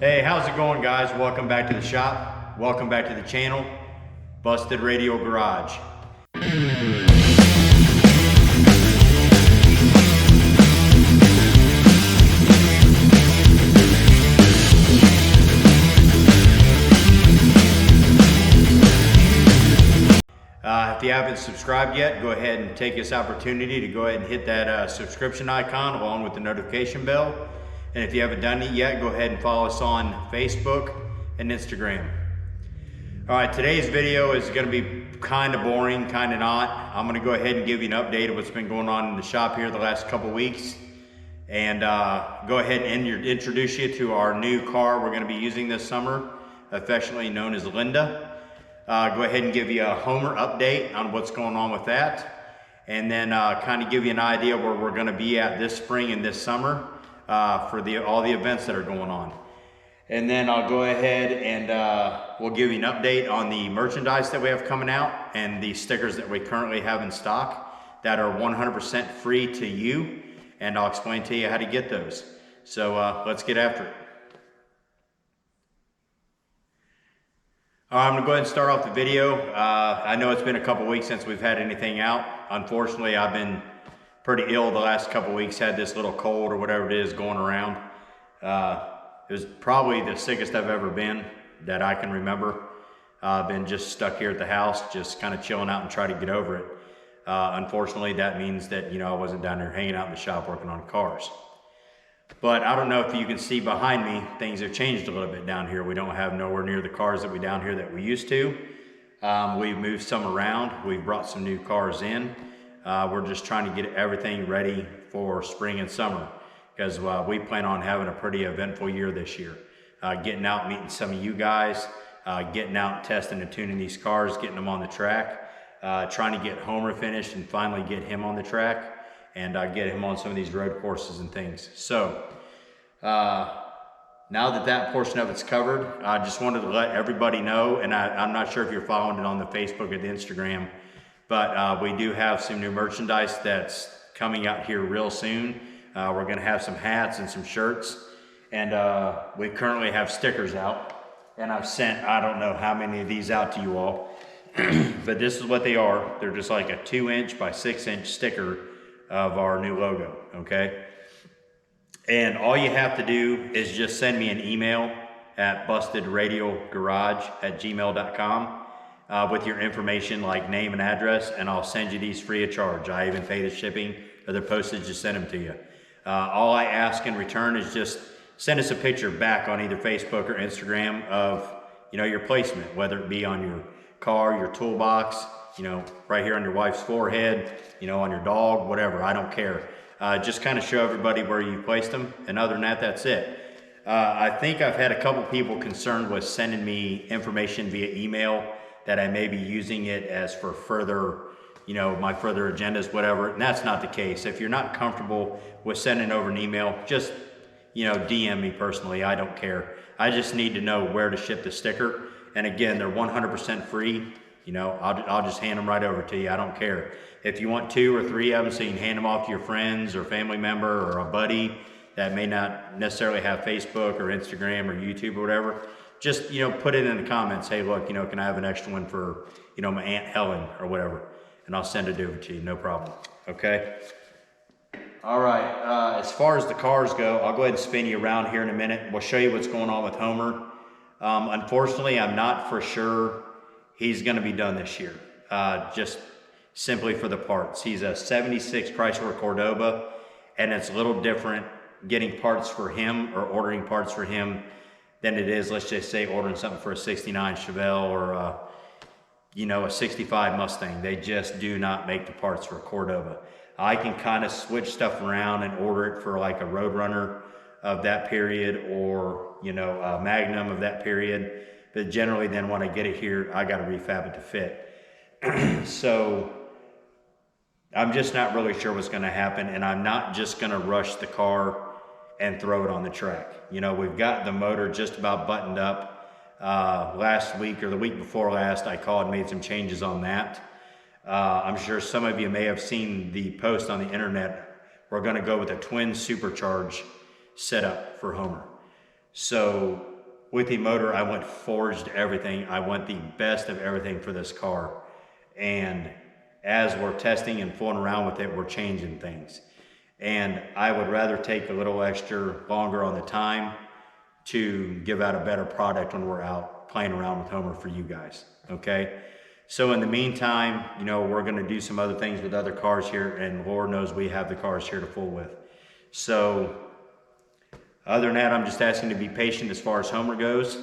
Hey, how's it going, guys? Welcome back to the shop. Welcome back to the channel, Busted Radio Garage. If you haven't subscribed yet, go ahead and take this opportunity to go ahead and hit that subscription icon along with the notification bell. And if you haven't done it yet, go ahead and follow us on Facebook and Instagram. All right, today's video is going to be kind of boring, kind of not. I'm going to go ahead and give you an update of what's been going on in the shop here the last couple weeks. And go ahead and introduce you to our new car we're going to be using this summer, affectionately known as Linda. Go ahead and give you a Homer update on what's going on with that. And then kind of give you an idea where we're going to be at this spring and this summer for all the events that are going on. And then I'll go ahead and we'll give you an update on the merchandise that we have coming out and the stickers that we currently have in stock that are 100% free to you. And I'll explain to you how to get those. So let's get after it. I'm gonna go ahead and start off the video. I know it's been a couple weeks since we've had anything out. Unfortunately, I've been pretty ill the last couple weeks, had this little cold or whatever it is going around. It was probably the sickest I've ever been that I can remember. I've been just stuck here at the house, just kind of chilling out and trying to get over it. Unfortunately, that means that, you know, I wasn't down there hanging out in the shop working on cars. But I don't know if you can see behind me, things have changed a little bit down here. We don't have nowhere near the cars that we down here that we used to. We've moved some around. We've brought some new cars in. We're just trying to get everything ready for spring and summer because we plan on having a pretty eventful year this year. Getting out, meeting some of you guys, getting out, testing and tuning these cars, getting them on the track, trying to get Homer finished and finally get him on the track. And get him on some of these road courses and things. So now that that portion of it's covered, I just wanted to let everybody know, and I'm not sure if you're following it on the Facebook or the Instagram, but we do have some new merchandise that's coming out here real soon. We're gonna have some hats and some shirts, and we currently have stickers out, and I've sent, I don't know how many of these out to you all, but this is what they are. They're just like a 2-inch by 6-inch sticker of our new logo, okay? And all you have to do is just send me an email at bustedradiogarage@gmail.com with your information like name and address, and I'll send you these free of charge. I even pay the shipping or the postage to send them to you. All I ask in return is just send us a picture back on either Facebook or Instagram of, you know, your placement, whether it be on your car, your toolbox, you know, right here on your wife's forehead, you know, on your dog, whatever, I don't care. Just kind of show everybody where you placed them, and other than that, that's it. I think I've had a couple people concerned with sending me information via email that I may be using it as for further, you know, my further agendas, whatever, and that's not the case. If you're not comfortable with sending over an email, just, you know, DM me personally, I don't care. I just need to know where to ship the sticker, and again, they're 100% free. You know, I'll just hand them right over to you. I don't care. If you want 2 or 3 of them so you can hand them off to your friends or family member or a buddy that may not necessarily have Facebook or Instagram or YouTube or whatever, just, you know, put it in the comments. Hey, look, you know, can I have an extra one for, you know, my Aunt Helen or whatever? And I'll send it over to you, no problem, okay? All right, as far as the cars go, I'll go ahead and spin you around here in a minute. We'll show you what's going on with Homer. Unfortunately, I'm not for sure he's going to be done this year, just simply for the parts. He's a 76 Chrysler Cordoba, and it's a little different getting parts for him or ordering parts for him than it is, let's just say, ordering something for a 69 Chevelle or you know, a 65 Mustang. They just do not make the parts for a Cordoba. I can kind of switch stuff around and order it for like a Roadrunner of that period or, you know, a Magnum of that period. But generally then when I get it here, I got to refab it to fit. So I'm just not really sure what's going to happen, and I'm not just going to rush the car and throw it on the track. You know, we've got the motor just about buttoned up. Last week or the week before last, I called and made some changes on that. I'm sure some of you may have seen the post on the internet. We're going to go with a twin supercharge setup for Homer. So with the motor, I went forged everything. I want the best of everything for this car. And as we're testing and fooling around with it, we're changing things. And I would rather take a little extra longer on the time to give out a better product when we're out playing around with Homer for you guys, okay? So in the meantime, you know, we're gonna do some other things with other cars here, and Lord knows we have the cars here to fool with. So other than that, I'm just asking to be patient as far as Homer goes,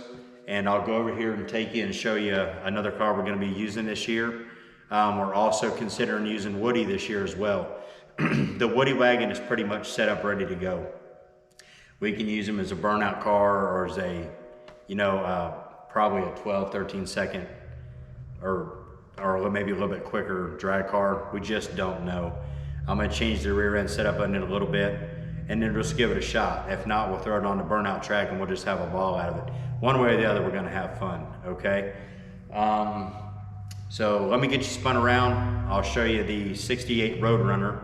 and I'll go over here and take you and show you another car we're gonna be using this year. We're also considering using Woody this year as well. The Woody wagon is pretty much set up, ready to go. We can use him as a burnout car or as a, you know, probably a 12, 13 second or maybe a little bit quicker drag car. We just don't know. I'm gonna change the rear end setup on it a little bit and then just give it a shot. If not, we'll throw it on the burnout track and we'll just have a ball out of it. One way or the other, we're gonna have fun, okay? So let me get you spun around. I'll show you the 68 Roadrunner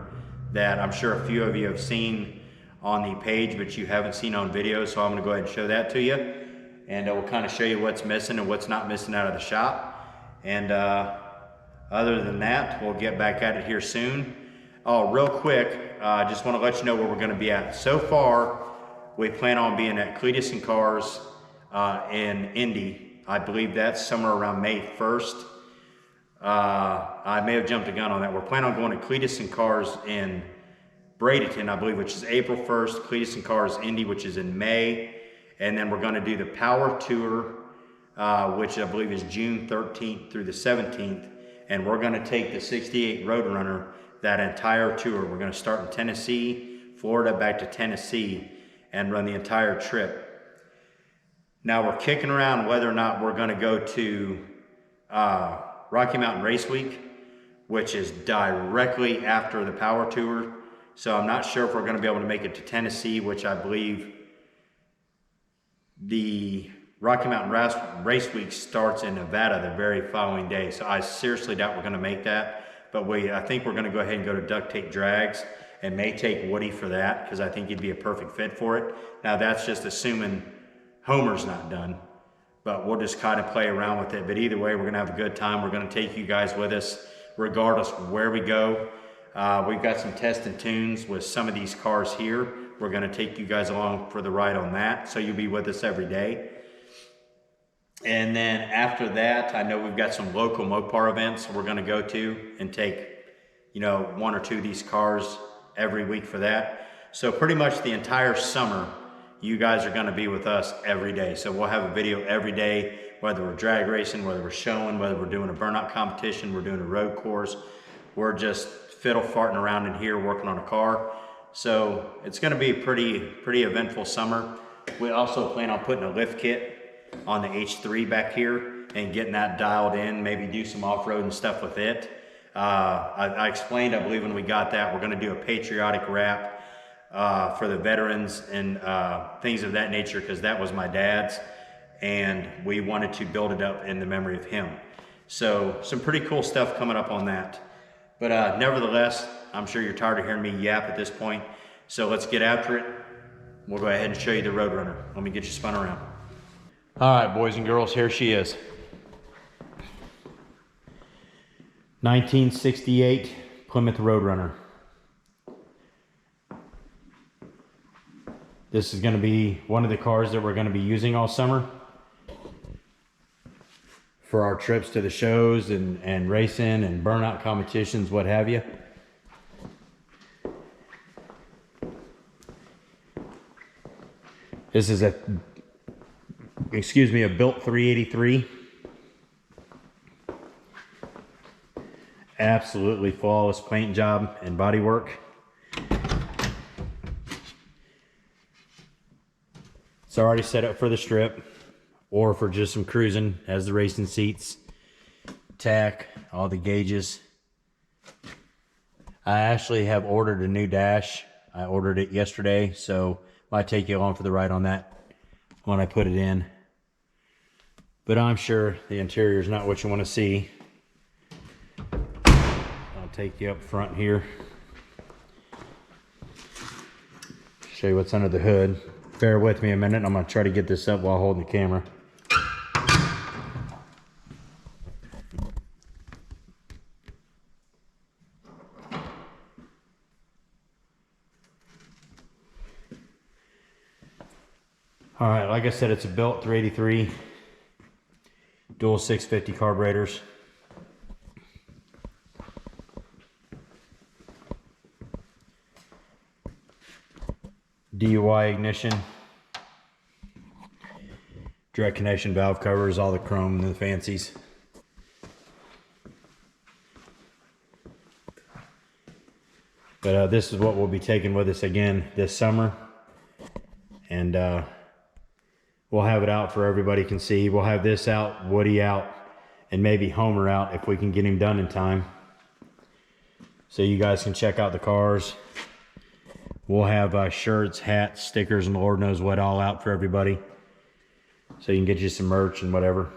that I'm sure a few of you have seen on the page, but you haven't seen on video. So I'm gonna go ahead and show that to you. And we'll kind of show you what's missing and what's not missing out of the shop. And other than that, we'll get back at it here soon. Oh, real quick, I just wanna let you know where we're gonna be at. So far, we plan on being at Cletus and Cars in Indy. I believe that's somewhere around May 1st. I may have jumped a gun on that. We're planning on going to Cletus and Cars in Bradenton, I believe, which is April 1st. Cletus and Cars Indy, which is in May. And then we're going to do the Power Tour, which I believe is June 13th through the 17th. And we're going to take the 68 Roadrunner, that entire tour. We're going to start in Tennessee, Florida, back to Tennessee, and run the entire trip. Now we're kicking around whether or not we're going to go to Rocky Mountain Race Week, which is directly after the Power Tour. So I'm not sure if we're going to be able to make it to Tennessee, which I believe the Rocky Mountain Race Week starts in Nevada the very following day. So I seriously doubt we're going to make that. But I think we're going to go ahead and go to Duct Tape Drags and may take Woody for that because I think he'd be a perfect fit for it. Now that's just assuming Homer's not done. But we'll just kind of play around with it. But either way, we're gonna have a good time. We're gonna take you guys with us regardless of where we go. We've got some test and tunes with some of these cars here. We're gonna take you guys along for the ride on that. So you'll be with us every day. And then after that, I know we've got some local Mopar events we're gonna go to and take, you know, one or two of these cars every week for that. So pretty much the entire summer, you guys are gonna be with us every day. So we'll have a video every day, whether we're drag racing, whether we're showing, whether we're doing a burnout competition, we're doing a road course. We're just fiddle farting around in here working on a car. So it's gonna be a pretty eventful summer. We also plan on putting a lift kit on the H3 back here and getting that dialed in, maybe do some off-road and stuff with it. I explained, I believe when we got that, we're gonna do a patriotic wrap for the veterans and things of that nature, because that was my dad's and we wanted to build it up in the memory of him. So some pretty cool stuff coming up on that. But nevertheless, I'm sure you're tired of hearing me yap at this point. So let's get after it. We'll go ahead and show you the Roadrunner. Let me get you spun around. All right, boys and girls, here she is. 1968 Plymouth Roadrunner. This is going to be one of the cars that we're going to be using all summer for our trips to the shows and racing and burnout competitions, what have you. This is a built 383. Absolutely flawless paint job and body work. It's already set up for the strip or for just some cruising. Has the racing seats, tack, all the gauges. I actually have ordered a new dash. I ordered it yesterday, so might take you along for the ride on that when I put it in. But I'm sure the interior is not what you want to see. I'll take you up front here. Show you what's under the hood. Bear with me a minute. I'm going to try to get this up while holding the camera. All right, like I said, it's a built 383, dual 650 carburetors. DUI ignition. Direct connection valve covers, all the chrome and the fancies. But this is what we'll be taking with us again this summer. And we'll have it out for everybody can see. We'll have this out, Woody out, and maybe Homer out if we can get him done in time. So you guys can check out the cars. We'll have shirts, hats, stickers, and Lord knows what all out for everybody. So you can get you some merch and whatever.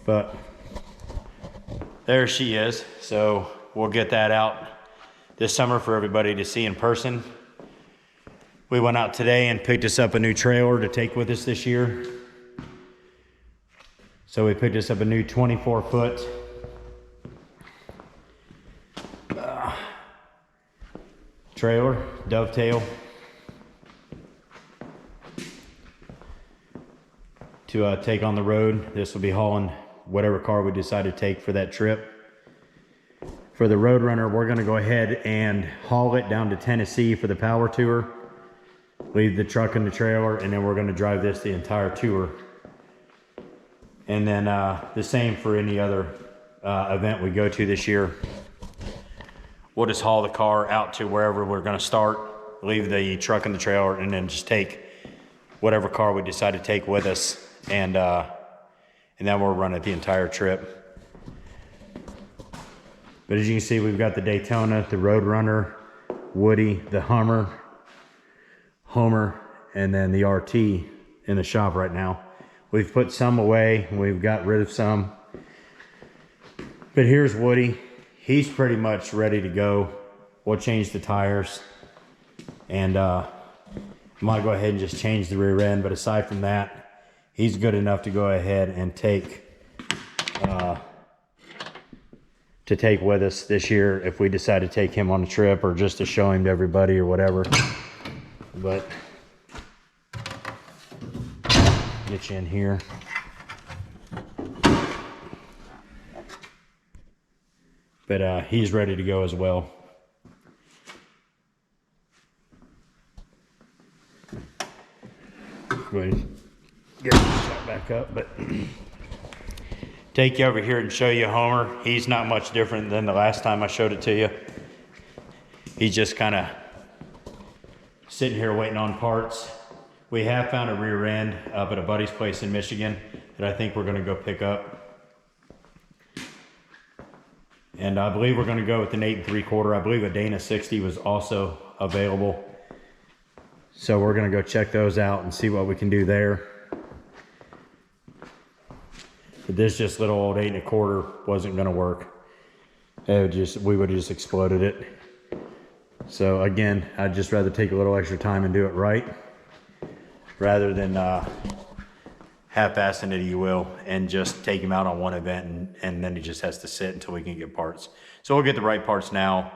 But there she is. So we'll get that out this summer for everybody to see in person. We went out today and picked us up a new trailer to take with us this year. So we picked us up a new 24-foot trailer, dovetail, to take on the road. This will be hauling whatever car we decide to take for that trip. For the Roadrunner, we're going to go ahead and haul it down to Tennessee for the power tour. Leave the truck in the trailer, and then we're going to drive this the entire tour. And then the same for any other event we go to this year. We'll just haul the car out to wherever we're going to start, leave the truck in the trailer, and then just take whatever car we decide to take with us, and then we'll run it the entire trip. But as you can see, we've got the Daytona, the Roadrunner, Woody, the Hummer, Homer, and then the RT in the shop right now. We've put some away, we've got rid of some. But here's Woody. He's pretty much ready to go. We'll change the tires. And I might go ahead and just change the rear end. But aside from that, he's good enough to go ahead and take with us this year if we decide to take him on a trip or just to show him to everybody or whatever. But get you in here. But he's ready to go as well. Go ahead and get the shot back up, but take you over here and show you Homer. He's not much different than the last time I showed it to you. He's just kind of sitting here waiting on parts. We have found a rear end up at a buddy's place in Michigan that I think we're going to go pick up. And I believe we're going to go with an 8 3/4. I believe a Dana 60 was also available. So we're going to go check those out and see what we can do there. But this just little old 8 1/4 wasn't going to work. We would have just exploded it. So again, I'd just rather take a little extra time and do it right, rather than half-assing it, you will, and just take him out on one event and then he just has to sit until we can get parts. So we'll get the right parts now,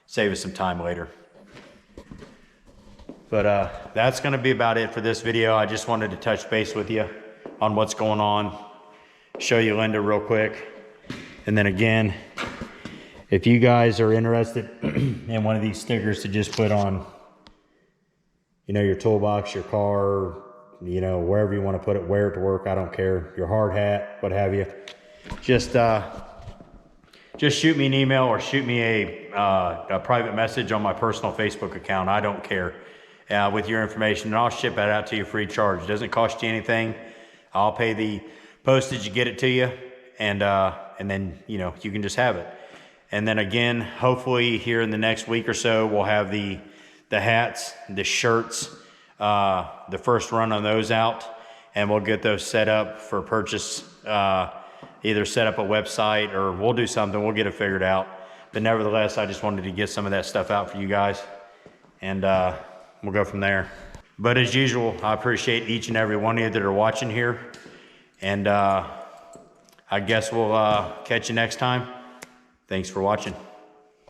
save us some time later. But that's going to be about it for this video. I just wanted to touch base with you on what's going on, show you Linda real quick, and then again, if you guys are interested in one of these stickers to just put on, you know, your toolbox, your car, you know, wherever you want to put it, wear it to work, I don't care, your hard hat, what have you, just shoot me an email or shoot me a private message on my personal Facebook account. I don't care, with your information, and I'll ship that out to you free of charge. It doesn't cost you anything. I'll pay the postage to get it to you, and then, you know, you can just have it. And then again, hopefully here in the next week or so, we'll have the hats, the shirts, the first run on those out, and we'll get those set up for purchase, either set up a website or we'll do something. We'll get it figured out. But nevertheless, I just wanted to get some of that stuff out for you guys, and we'll go from there. But as usual, I appreciate each and every one of you that are watching here, and I guess we'll catch you next time. Thanks for watching.